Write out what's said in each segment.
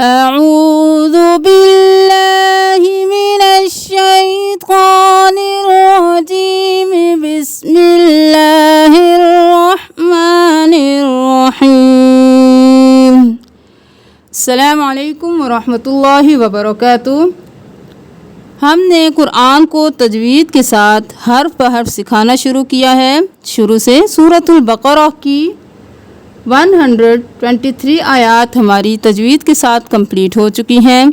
اعوذ باللہ من الشیطان الرجیم بسم اللہ الرحمن الرحیم۔ السلام علیکم ورحمۃ اللہ وبرکاتہ۔ ہم نے قرآن کو تجوید کے ساتھ حرف بہ حرف سکھانا شروع کیا ہے۔ شروع سے سورۃ البقرہ کی 123 آیات ہماری تجوید کے ساتھ کمپلیٹ ہو چکی ہیں۔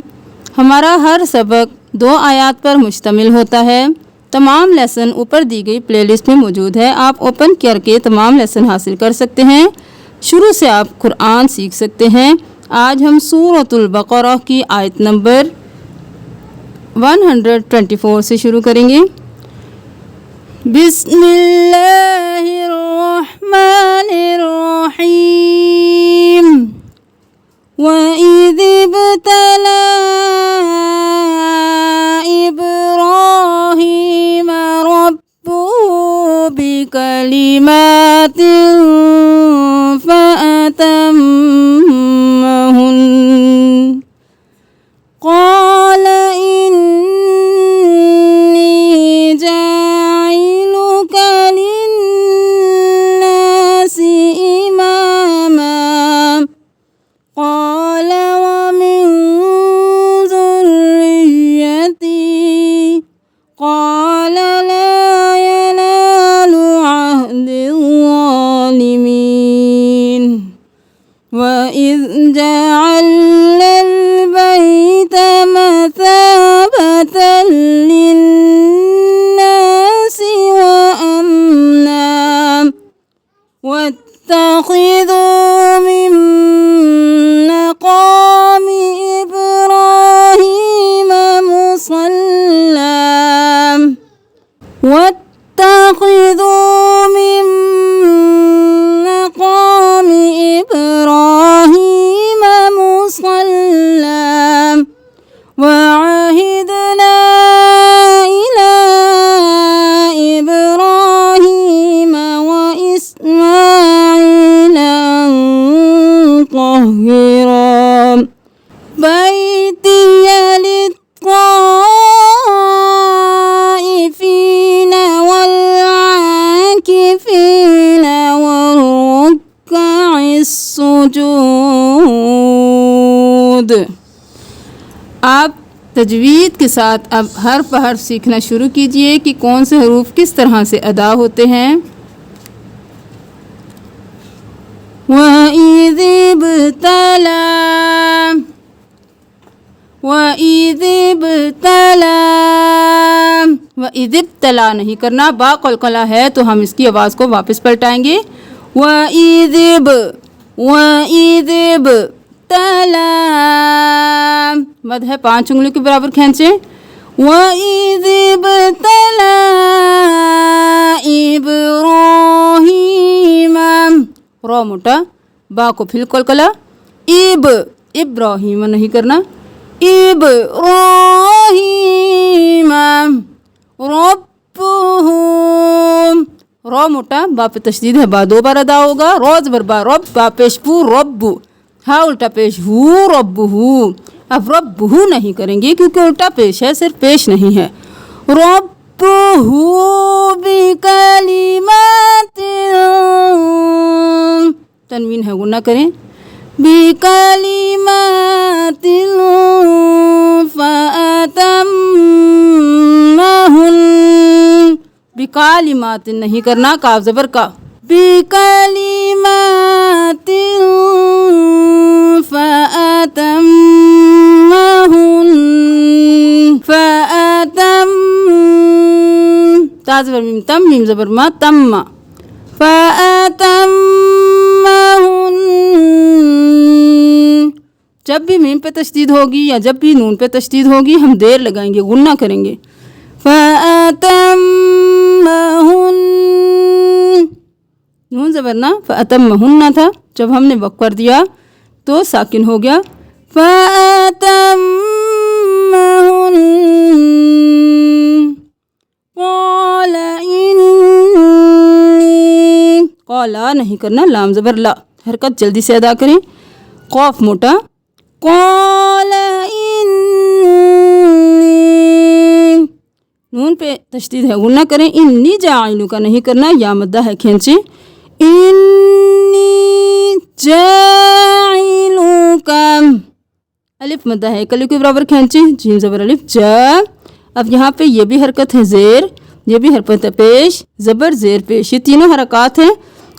ہمارا ہر سبق 2 آیات پر مشتمل ہوتا ہے۔ تمام لیسن اوپر دی گئی پلے لسٹ میں موجود ہے، آپ اوپن کر کے تمام لیسن حاصل کر سکتے ہیں۔ شروع سے آپ قرآن سیکھ سکتے ہیں۔ آج ہم سورۃ البقرہ کی آیت نمبر 124 سے شروع کریں گے۔ بسم اللہ الرحمن الرحیم۔ وَإِذِ ابْتَلَى إِبْرَاهِيمَ رَبُّهُ بِكَلِمَاتٍ فَأَتَمَّهُنَّ قَالَ إِنِّي جَاعِلُكَ لِلنَّاسِ إِمَامًا قَالَ وَمِن ذُرِّيَّتِي قَالَ لَا يَنَالُ عَهْدِ الظَّالِمِينَ وَإِذْ جَعَلْنَا الْبَيْتَ مَثَابَةً لِلنَّاسِ وَأَمْنًا وَاتَّخِذُوا مِن مَّقَامِ إِبْرَاهِيمَ مُصَلًّى وَعَهِدْنَا إِلَى إِبْرَاهِيمَ وَإِسْمَاعِيلَ أَن طَهِّرَا بَيْتِيَ لِلطَّائِفِينَ وَالْعَاكِفِينَ وَالرُّكَّعِ السُّجُودِ۔ آپ تجوید کے ساتھ اب حرف بہ حرف سیکھنا شروع کیجئے کہ کون سے حروف کس طرح سے ادا ہوتے ہیں۔ وَإِذِ ابْتَلَى وَإِذِ ابْتَلَى وَإِذِ ابْتَلَى نہیں کرنا، با قلقلہ ہے تو ہم اس کی آواز کو واپس پلٹائیں گے۔ وَإِذِ ابْتَلَى مد ہے 5 انگلیوں کے برابر کھینچیں۔ وَإِذِ ابْتَلَى إِبْرَاهِيمَ رو موٹا، با کو پھر قلقلہ، ابراہیم نہیں کرنا، ابراہیم ربہ رو موٹا، با پہ تشدید ہے، با 2 بار ادا ہوگا، رو زبر با رب، با پیش پو رب، ہا الٹا پیش ہو ربہ۔ اب ربہ نہیں کریں گے کیونکہ الٹا پیش ہے، صرف پیش نہیں ہے۔ ربہ بکلمات تنوین ہے غنہ کریں، بکلمات فأتمہن بکلمات نہیں کرنا، کاف زبر کا، بکلمات فأتمہن تا زبر میم تم، میم زبر ما، تم فأتمہن۔ جب بھی میم پہ تشدید ہوگی یا جب بھی نون پہ تشدید ہوگی ہم دیر لگائیں گے، غنہ کریں گے۔ فأتمہن نون زبر نہ، فأتمہن نہ تھا، جب ہم نے وقف کر دیا تو ساکن ہو گیا۔ فأتمہن قال انی قالا نہیں کرنا، لام زبر لا، حرکت جلدی سے ادا کریں۔ قوف موٹا، قال نون پہ تشدید ہے غنہ کریں. انی جاعلو کا نہیں کرنا, یا مدہ ہے کھینچیں. انی جاعلو کا الف مدہ ہے کلیو کے برابر کھینچیں. جیم زبر الف جا. اب یہاں پہ یہ بھی حرکت ہے زیر, یہ بھی حرکت ہے پیش, زبر زیر پیش, یہ تینوں حرکات ہیں.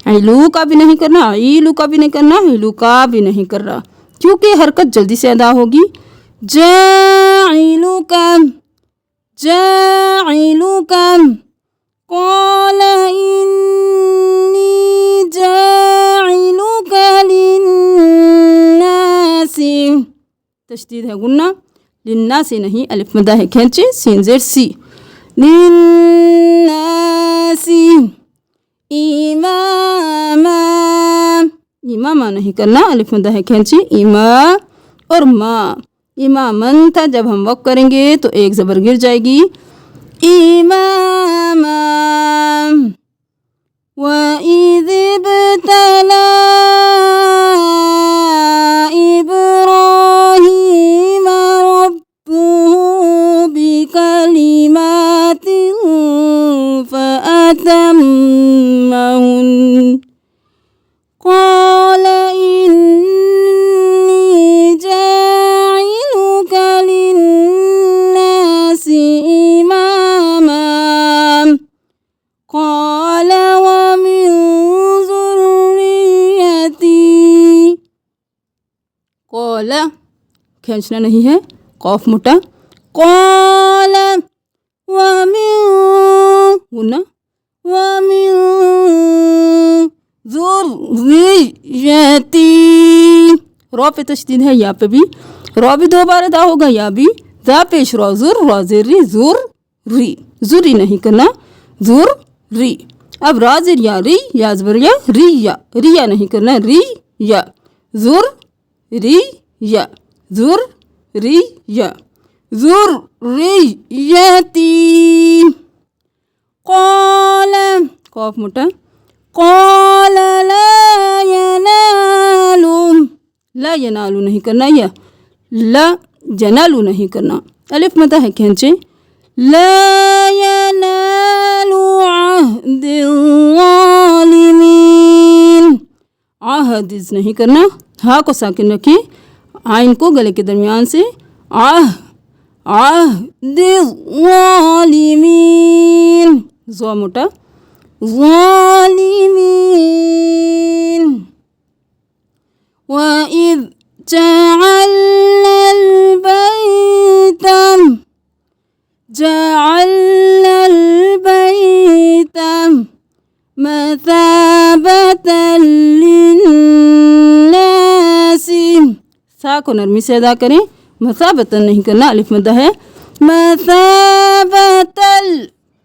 علو کا بھی نہیں کرنا, عیلو کا بھی نہیں کرنا, علو کا بھی نہیں کرنا, کیونکہ حرکت جلدی سے ادا ہوگی. جاعلو کا جاعلوکا. قال انی جاعلوکا للناس. تشدید ہے غنہ, للناس نہیں, الف مدہ ہے کھینچے, سین زیر سی. للناس اماما. اماما نہیں کرنا, الف مدہ ہے کھینچے, اما اور ما. امامن تھا, جب ہم وقف کریں گے تو ایک زبر گر جائے گی. اماما. وَإِذِ ابْتَلَى إِبْرَاهِيمَ رَبُّهُ بِكَلِمَاتٍ فَأَتَمَّهُنَّ. قَالَ کھینچنا نہیں ہے, قاف موٹا. قال ومن غنہ, ومن ذریتی. رو پہ تشدید ہے, یا پہ بھی رو بھی دو بار ادا ہوگا, یا بھی ذا پیش رو, زر رو زری, زر ری, زری نہیں کرنا, زر ری. اب را زر یا ری, یا زبر یا ری, یا ریا نہیں کرنا, ری یا, زر ری یا, زر ری یا, زر ری یتی. قال قاف موٹا. قال لا ینالو. لا ینالو نہیں کرنا, یا لا جنالو نہیں کرنا, الف مدہ ہے کھینچے. لا ینالو عہد الظالمین. عہد نہیں کرنا, ہا کو ساکن رکھیں, آئین کو گلے کے درمیان سے. عہد الظالمین, زو موٹا, ظالمین. وَإِذْ جَعَلْنَا الْبَيْتَ مَثَابَةً لِلنَّاسِ. سا کو نرمی سے ادا کریں, مثابتن نہیں کرنا, الف مدہ ہے. مثابتل,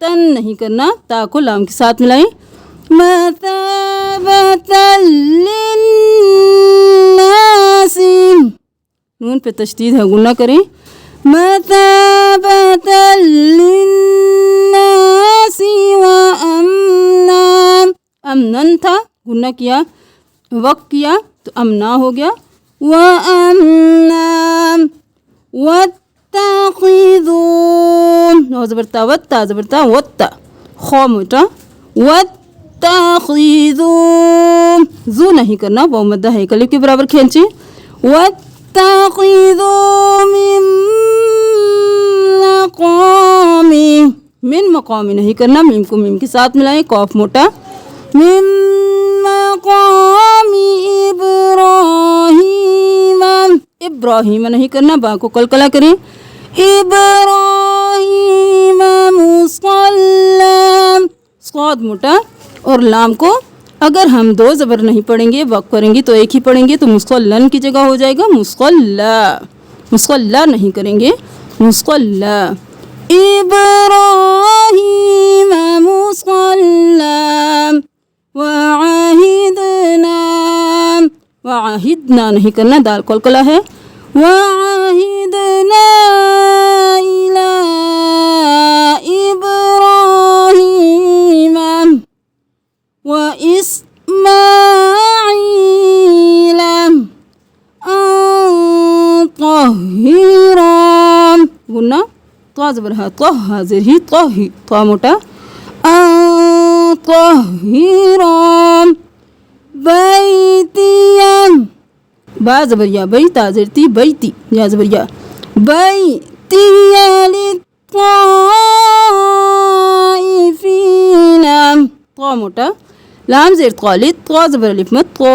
تن نہیں کرنا, تا کو لام کے ساتھ ملائیں. مثابتل للناس. نون پہ تشدید ہے, غنہ کریں. مثابتل للناس وَأَمْنًا. امنن تھا, غنہ کیا, وقف کیا تو امنا ہو گیا. وَأَمْنًا وَاتَّخِذُوا. نو زبرتا وَتَّا, زبرتا وَتَّا, خو موٹا. وَاتَّخِذُوا. زو نہیں کرنا, وہ مدہ ہے کلیو کے برابر کھینچیں. وَاتَّخِذُوا مِن مَقَامِ. من مقامی نہیں کرنا, میم کو میم کے ساتھ ملائیں, قاف موٹا. من مقام ابراہیم. ابراہیم نہیں کرنا, با کو کلکلا کریں. ابراہیم مصلی. صاد موٹا اور لام کو اگر ہم دو زبر نہیں پڑھیں گے, وقف کریں گے تو ایک ہی پڑھیں گے, تو مصلن کی جگہ ہو جائے گا مصلا. مصلا نہیں کریں گے, مصلا. ابراہیم مصلی وعہدنا. وعہدنا نہیں کرنا, دال کلکلا ہے. وعہدنا الی ابراہیم واسماعیل ان طاہرا گنا طا زبر ہے طا حاضر ہی طا موٹا طاہرا بیتیا با زبر یا بی تا زر تی بیتی یا زبر یا بیتیا للطائفین طا موٹا لام زیر طا لطا زبر الف مت طا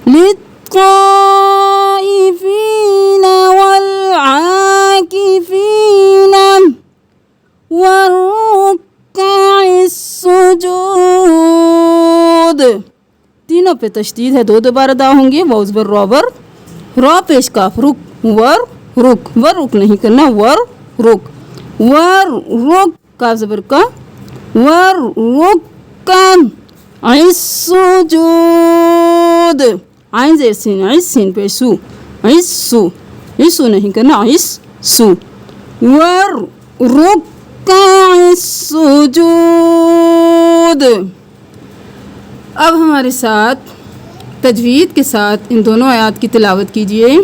للطائفین والعاکفین والرکع السجود تینوں پہ تشدید ہے دو دوبارہ دا ہوں گے واو زبر را را پیش کاف رک رک نہیں کرنا رک کاف زبر کا رکع السجود عین زیر سین پیش سو نہیں کرنا سو رکع السجود. اب ہمارے ساتھ تجوید کے ساتھ ان دونوں آیات کی تلاوت کیجیے.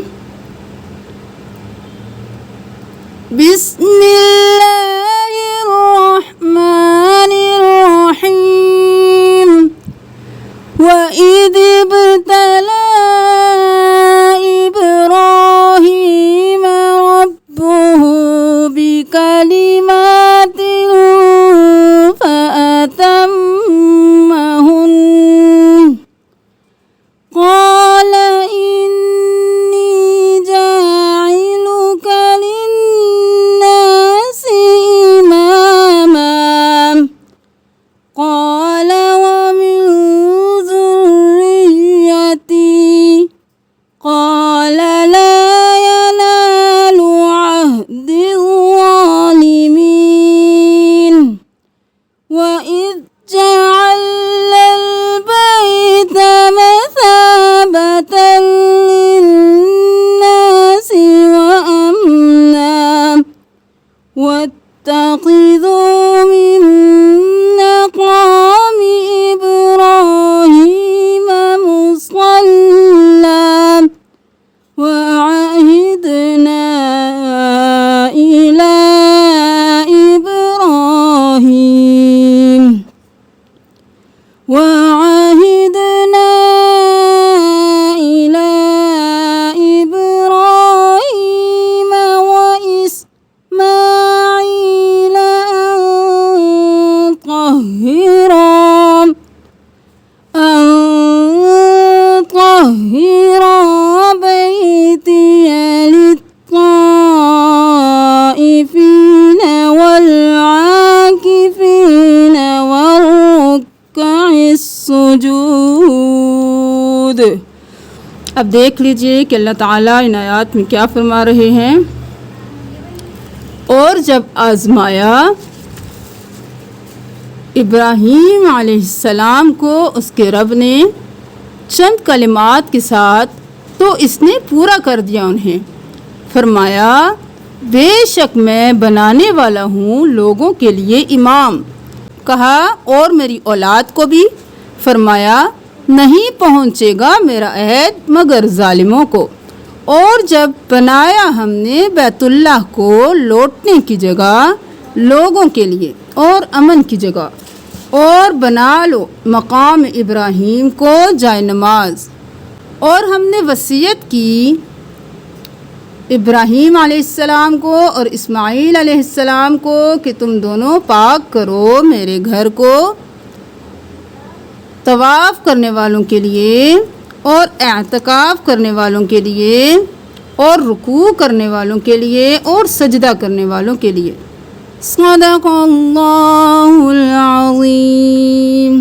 بسم اللہ الرحمن الرحیم وَإِذِ ابْتَلَى إِبْرَاهِيمَ رَبُّهُ بِكَلِمَاتٍ فَأَتَمَّهُنَّ قَالَ إِنِّي جَاعِلُكَ لِلنَّاسِ إِمَامًا قَالَ وَمِن ذُرِّيَّتِي قَالَ لَا يَنَالُ عَهْدِ الظَّالِمِينَ وَإِذْ جَعَلْنَا الْبَيْتَ مَثَابَةً لِلنَّاسِ وَأَمْنًا وَاتَّخِذُوا مِن مَّقَامِ إِبْرَاهِيمَ مُصَلًّى وَعَهِدْنَا إِلَى إِبْرَاهِيمَ وَإِسْمَاعِيلَ أَن طَهِّرَ بَيْتِيَ لِلطَّائِفِينَ وَالْعَاكِفِينَ وَالرُّكَّعِ السُّجُودِ. اب دیکھ لیجئے کہ اللہ تعالیٰ ان آیات میں کیا فرما رہے ہیں. اور جب آزمایا ابراہیم علیہ السلام کو اس کے رب نے چند کلمات کے ساتھ تو اس نے پورا کر دیا انہیں. فرمایا بے شک میں بنانے والا ہوں لوگوں کے لیے امام. کہا اور میری اولاد کو بھی. فرمایا نہیں پہنچے گا میرا عہد مگر ظالموں کو. اور جب بنایا ہم نے بیت اللہ کو لوٹنے کی جگہ لوگوں کے لیے اور امن کی جگہ اور بنا لو مقام ابراہیم کو جائے نماز. اور ہم نے وصیت کی ابراہیم علیہ السلام کو اور اسماعیل علیہ السلام کو کہ تم دونوں پاک کرو میرے گھر کو طواف کرنے والوں کے لیے اور اعتکاف کرنے والوں کے لیے اور رکوع کرنے والوں کے لیے اور سجدہ کرنے والوں کے لیے. صدق اللہ العظیم.